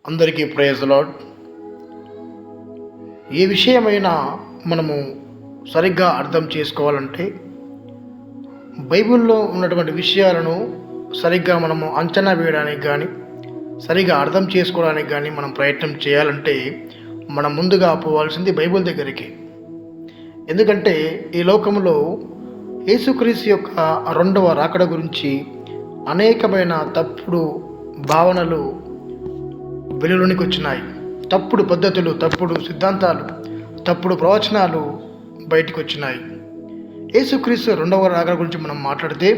అందరికీ praise lord. ఏ విషయమైనా మనము సరిగ్గా అర్థం చేసుకోవాలంటే బైబిల్లో ఉన్నటువంటి విషయాలను సరిగ్గా మనము అంచనా వేయడానికి కానీ సరిగ్గా అర్థం చేసుకోవడానికి కానీ మనం ప్రయత్నం చేయాలంటే మనం ముందుగా పోవాల్సింది బైబిల్ దగ్గరికి. ఎందుకంటే ఈ లోకంలో యేసుక్రీస్తు యొక్క రెండవ రాకడ గురించి అనేకమైన తప్పుడు భావనలు వెలుగులోనికి వచ్చినాయి. తప్పుడు పద్ధతులు, తప్పుడు సిద్ధాంతాలు, తప్పుడు ప్రవచనాలు బయటకు వచ్చినాయి. యేసుక్రీస్తు రెండవ రాకడ గురించి మనం మాట్లాడితే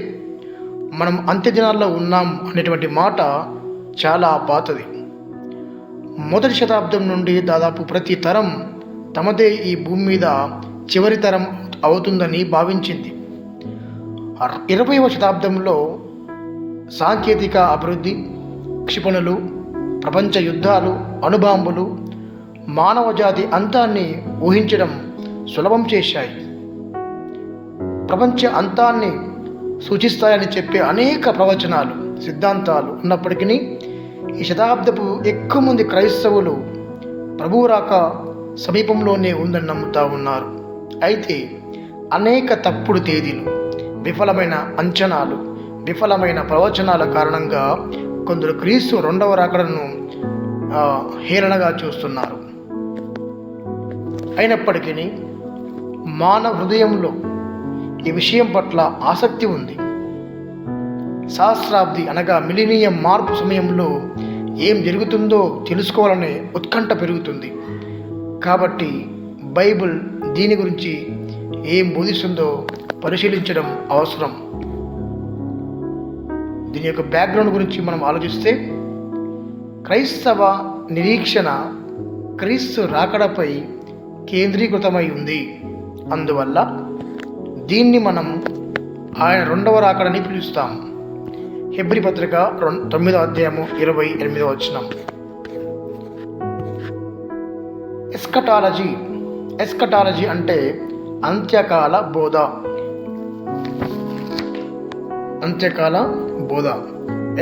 మనం అంత్యదినాల్లో ఉన్నాం అనేటువంటి మాట చాలా పాతది. మొదటి శతాబ్దం నుండి దాదాపు ప్రతి తరం తమదే ఈ భూమి మీద చివరి తరం అవుతుందని భావించింది. 20వ శతాబ్దంలో సాంకేతిక అభివృద్ధి, క్షిపణులు, ప్రపంచ యుద్ధాలు, అణుబాంబులు మానవ జాతి అంతాన్ని ఊహించడం సులభం చేశాయి. ప్రపంచ అంతాన్ని సూచిస్తాయని చెప్పే అనేక ప్రవచనాలు, సిద్ధాంతాలు ఉన్నప్పటికీ ఈ శతాబ్దపు ఎక్కువ మంది క్రైస్తవులు ప్రభువు రాక సమీపంలోనే ఉందని నమ్ముతూ ఉన్నారు. అయితే అనేక తప్పుడు తేదీలు, విఫలమైన అంచనాలు, విఫలమైన ప్రవచనాల కారణంగా కొందరు క్రీస్తు రెండవ రాకడను హేళనగా చూస్తున్నారు. అయినప్పటికీ మానవ హృదయంలో ఈ విషయం పట్ల ఆసక్తి ఉంది. సహస్రాబ్ది అనగా మిలీనియం మార్పు సమయంలో ఏం జరుగుతుందో తెలుసుకోవాలనే ఉత్కంఠ పెరుగుతుంది. కాబట్టి బైబిల్ దీని గురించి ఏం బోధిస్తుందో పరిశీలించడం అవసరం. దీని యొక్క బ్యాక్గ్రౌండ్ గురించి మనం ఆలోచిస్తే క్రైస్తవ నిరీక్షణ క్రీస్తు రాకడపై కేంద్రీకృతమై ఉంది. అందువల్ల దీన్ని మనం ఆయన రెండవ రాకడని పిలుస్తాం. హెబ్రీ పత్రిక 9వ అధ్యాయము 28వ వచనం. ఎస్కటాలజీ అంటే అంత్యకాల బోధ.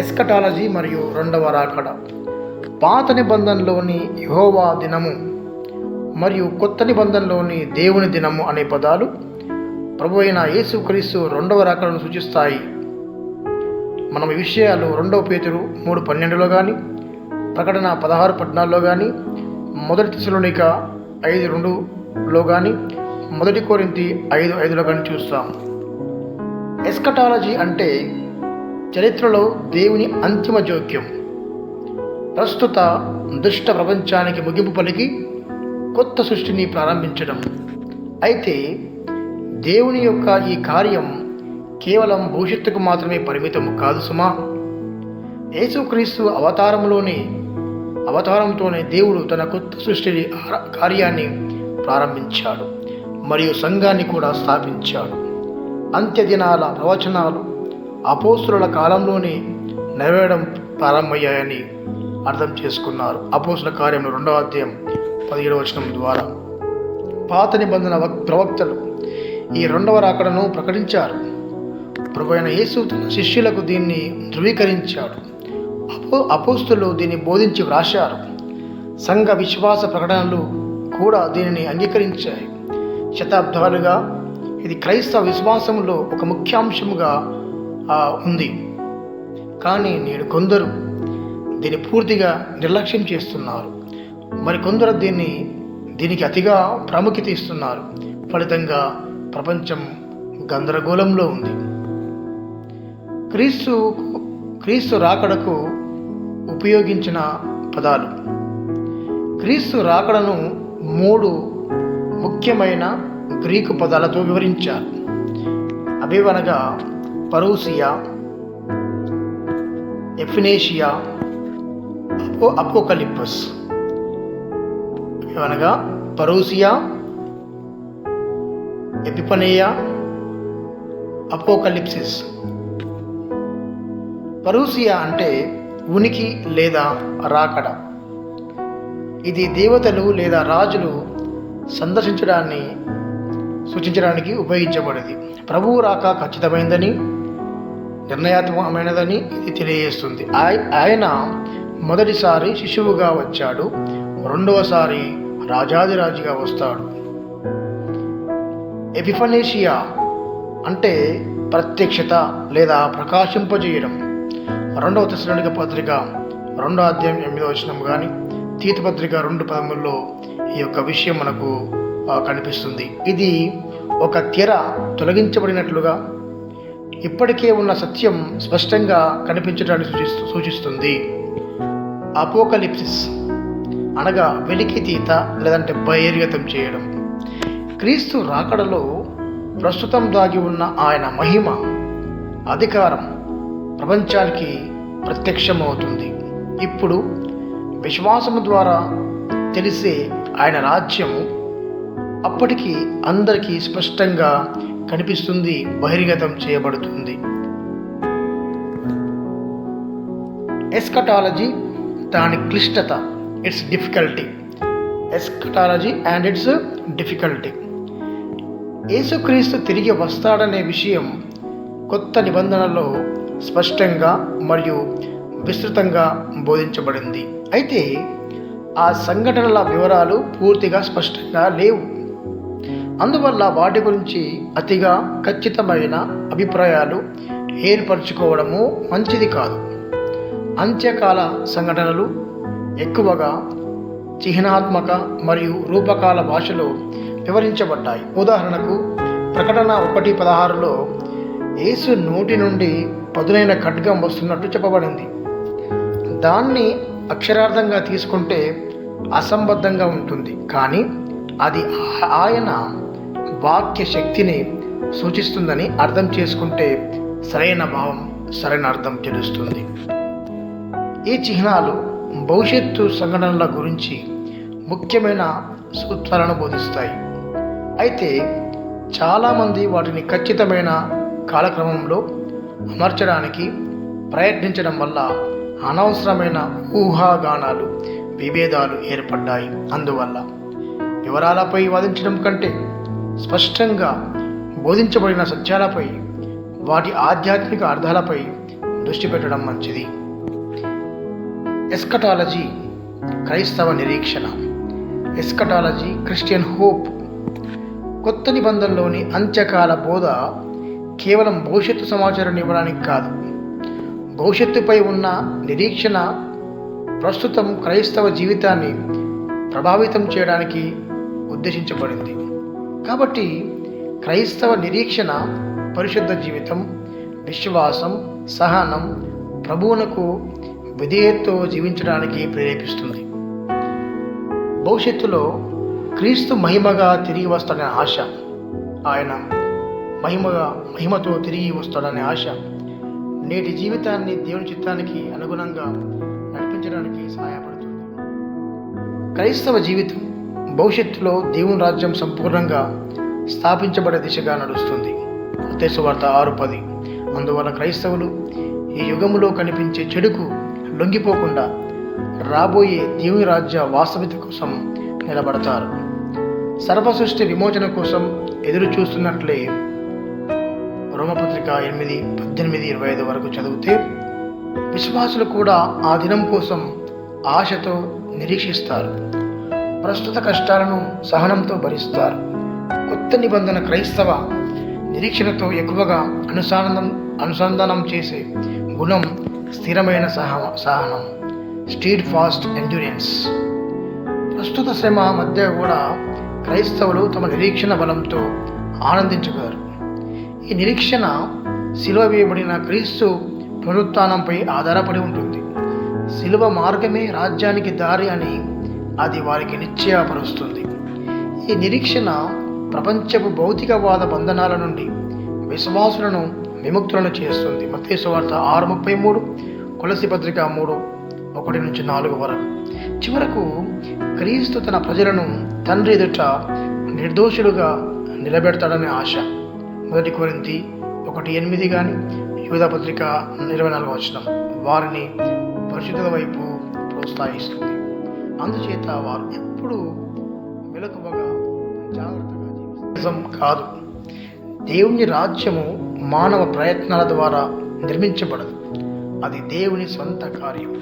ఎస్కటాలజీ మరియు రెండవ రాకడ. పాత నిబంధనలోని యెహోవా దినము మరియు కొత్త నిబంధనలోని దేవుని దినము అనే పదాలు ప్రభు అయిన యేసుక్రీస్తు రెండవ రాకడను సూచిస్తాయి. మనం ఈ విషయాలు 2 పేతురు 3:12లో కానీ, ప్రకటన 16:14లో కానీ, మొదటి తెస్సలోనిక 5:2లో కానీ, మొదటి కొరింథీ 5:5లో కానీ చూస్తాం. ఎస్కటాలజీ అంటే చరిత్రలో దేవుని అంతిమ జోక్యం, ప్రస్తుత దుష్ట ప్రపంచానికి ముగింపు పలికి కొత్త సృష్టిని ప్రారంభించడం. అయితే దేవుని యొక్క ఈ కార్యం కేవలం భవిష్యత్తుకు మాత్రమే పరిమితం కాదు సుమా. యేసుక్రీస్తు అవతారంతోనే దేవుడు తన కొత్త సృష్టి కార్యాన్ని ప్రారంభించాడు మరియు సంఘాన్ని కూడా స్థాపించాడు. అంత్యదినాల ప్రవచనాలు అపోస్తుల కాలంలోనే నెరవేరడం ప్రారంభమయ్యాయని అర్థం చేసుకున్నారు. అపోస్తుల కార్యంలో 2వ అధ్యాయం 17వ వచనం ద్వారా పాత నిబంధన ప్రవక్తలు ఈ రెండవ రాకడను ప్రకటించారు. ప్రభువైన యేసు తన శిష్యులకు దీన్ని ధృవీకరించాడు. అపోస్తులు దీన్ని బోధించి వ్రాశారు. సంఘ విశ్వాస ప్రకటనలు కూడా దీనిని అంగీకరించాయి. శతాబ్దాలుగా ఇది క్రైస్తవ విశ్వాసంలో ఒక ముఖ్యాంశముగా ఉంది. కానీ నేడు కొందరు దీన్ని పూర్తిగా నిర్లక్ష్యం చేస్తున్నారు. మరికొందరు దీనికి అతిగా ప్రాముఖ్యత ఇస్తున్నారు. ఫలితంగా ప్రపంచం గందరగోళంలో ఉంది. క్రీస్తు రాకడకు ఉపయోగించిన పదాలు. క్రీస్తు రాకడను 3 ముఖ్యమైన గ్రీకు పదాలతో వివరించారు. అవి అనగా పరూసియా, ఎఫినేషియా, అపోకలిప్పస్. అనగా పరూసియా, ఎపిఫనేయా, అపోకలిప్సిస్. పరూసియా అంటే ఉనికి లేదా రాకడ. ఇది దేవతలు లేదా రాజులు సందర్శించడాన్ని సూచించడానికి ఉపయోగించబడింది. ప్రభువు రాక ఖచ్చితమైందని, నిర్ణయాత్మకమైనదని ఇది తెలియజేస్తుంది. ఆయన మొదటిసారి శిశువుగా వచ్చాడు, రెండవసారి రాజాదిరాజుగా వస్తాడు. ఎపిఫనేషియా అంటే ప్రత్యక్షత లేదా ప్రకాశింపజేయడం. 2వ తెస్సలోనిక పత్రిక 2వ అధ్యాయం 8వ వచనం కానీ, తీతు పత్రిక 2:13లో ఈ యొక్క విషయం మనకు కనిపిస్తుంది. ఇది ఒక తెర తొలగించబడినట్లుగా ఇప్పటికే ఉన్న సత్యం స్పష్టంగా కనిపించడానికి సూచిస్తుంది. అపోకలిప్సిస్ అనగా వెలికితీత లేదంటే బహిర్గతం చేయడం. క్రీస్తు రాకడలో ప్రస్తుతం దాగి ఉన్న ఆయన మహిమ, అధికారం ప్రపంచానికి ప్రత్యక్షమవుతుంది. ఇప్పుడు విశ్వాసము ద్వారా తెలిసే ఆయన రాజ్యము అప్పటికి అందరికీ స్పష్టంగా కనిపిస్తుంది, బహిర్గతం చేయబడుతుంది. ఎస్కటాలజీ, దాని క్లిష్టత, it's difficulty. Eschatology and its difficulty. యేసుక్రీస్తు తిరిగి వస్తాడనే విషయం కొత్త నిబంధనలో స్పష్టంగా మరియు విస్తృతంగా బోధించబడింది. అయితే ఆ సంఘటనల వివరాలు పూర్తిగా స్పష్టంగా లేవు. అందువల్ల వాటి గురించి అతిగా ఖచ్చితమైన అభిప్రాయాలు ఏర్పరచుకోవడము మంచిది కాదు. అంత్యకాల సంఘటనలు ఎక్కువగా చిహ్నాత్మక మరియు రూపకాల భాషలో వివరించబడ్డాయి. ఉదాహరణకు ప్రకటన 1:16లో యేసు నోటి నుండి పదునైన ఖడ్గం వస్తున్నట్టు చెప్పబడింది. దాన్ని అక్షరార్థంగా తీసుకుంటే అసంబద్ధంగా ఉంటుంది, కానీ అది ఆయన వాక్య శక్తిని సూచిస్తుందని అర్థం చేసుకుంటే సరైన భావం, సరైన అర్థం తెలుస్తుంది. ఈ చిహ్నాలు భవిష్యత్తు సంఘటనల గురించి ముఖ్యమైన సూత్రాలను బోధిస్తాయి. అయితే చాలామంది వాటిని ఖచ్చితమైన కాలక్రమంలో అమర్చడానికి ప్రయత్నించడం వల్ల అనవసరమైన ఊహాగానాలు, విభేదాలు ఏర్పడ్డాయి. అందువల్ల వివరాలపై వాదించడం కంటే స్పష్టంగా బోధించబడిన సత్యాలపై, వాటి ఆధ్యాత్మిక అర్థాలపై దృష్టి పెట్టడం మంచిది. ఎస్కటాలజీ, క్రైస్తవ నిరీక్షణ. Eschatology, Christian hope. కొత్త నిబంధనలోని అంత్యకాల బోధ కేవలం భవిష్యత్తు సమాచారాన్ని ఇవ్వడానికి కాదు, భవిష్యత్తుపై ఉన్న నిరీక్షణ ప్రస్తుతం క్రైస్తవ జీవితాన్ని ప్రభావితం చేయడానికి ఉద్దేశించబడింది. కాబట్టి క్రైస్తవ నిరీక్షణ పరిశుద్ధ జీవితం, విశ్వాసం, సహనం, ప్రభువునకు విధేయతతో జీవించడానికి ప్రేరేపిస్తుంది. భవిష్యత్తులో క్రీస్తు మహిమగా తిరిగి వస్తాడనే ఆశ, ఆయన మహిమతో తిరిగి వస్తాడనే ఆశ నేటి జీవితాన్ని దేవుని చిత్తానికి అనుగుణంగా నడిపించడానికి సహాయపడుతుంది. క్రైస్తవ జీవితం భవిష్యత్తులో దేవుని రాజ్యం సంపూర్ణంగా స్థాపించబడే దిశగా నడుస్తుంది. మత్తయి సువార్త 6:10. అందువల్ల క్రైస్తవులు ఈ యుగములో కనిపించే చెడుకు లొంగిపోకుండా రాబోయే దేవుని రాజ్య వాస్తవికత కోసం నిలబడతారు. సర్వసృష్టి విమోచన కోసం ఎదురు చూస్తున్నట్లే రోమపత్రిక 8:18-25 వరకు చదివితే విశ్వాసులు కూడా ఆ దినం కోసం ఆశతో నిరీక్షిస్తారు. ప్రస్తుత కష్టాలను సహనంతో భరిస్తారు. కొత్త నిబంధన క్రైస్తవ నిరీక్షణతో ఎక్కువగా అనుసంధానం చేసే గుణం స్థిరమైన సహనం, స్టీడ్ ఫాస్ట్ ఎండ్యూరెన్స్. ప్రస్తుత శ్రమ మధ్య కూడా క్రైస్తవులు తమ నిరీక్షణ బలంతో ఆనందించగలరు. ఈ నిరీక్షణ సిలువ వేయబడిన క్రీస్తు పునరుత్థానంపై ఆధారపడి ఉంటుంది. సిలువ మార్గమే రాజ్యానికి దారి అని అది వారికి నిశ్చయపరుస్తుంది. ఈ నిరీక్షణ ప్రపంచపు భౌతికవాద బంధనాల నుండి విశ్వాసులను విముక్తులను చేస్తుంది. మత్తయి సువార్త 6:33, కొలస్సీ పత్రిక 3:1-4 వరకు. చివరకు క్రీస్తు తన ప్రజలను తండ్రి ఎదుట నిర్దోషులుగా నిలబెడతాడనే ఆశ 1 కొరింథీ 1:8 కానీ, యూదా పత్రిక 24 వారిని పరిశుద్ధత వైపు ప్రోత్సహిస్తుంది. అందుచేత వారు ఎప్పుడూ మెలకువగా జాగ్రత్తగా జీవించడం కాదు. దేవుని రాజ్యము మానవ ప్రయత్నాల ద్వారా నిర్మించబడదు, అది దేవుని స్వంత కార్యం.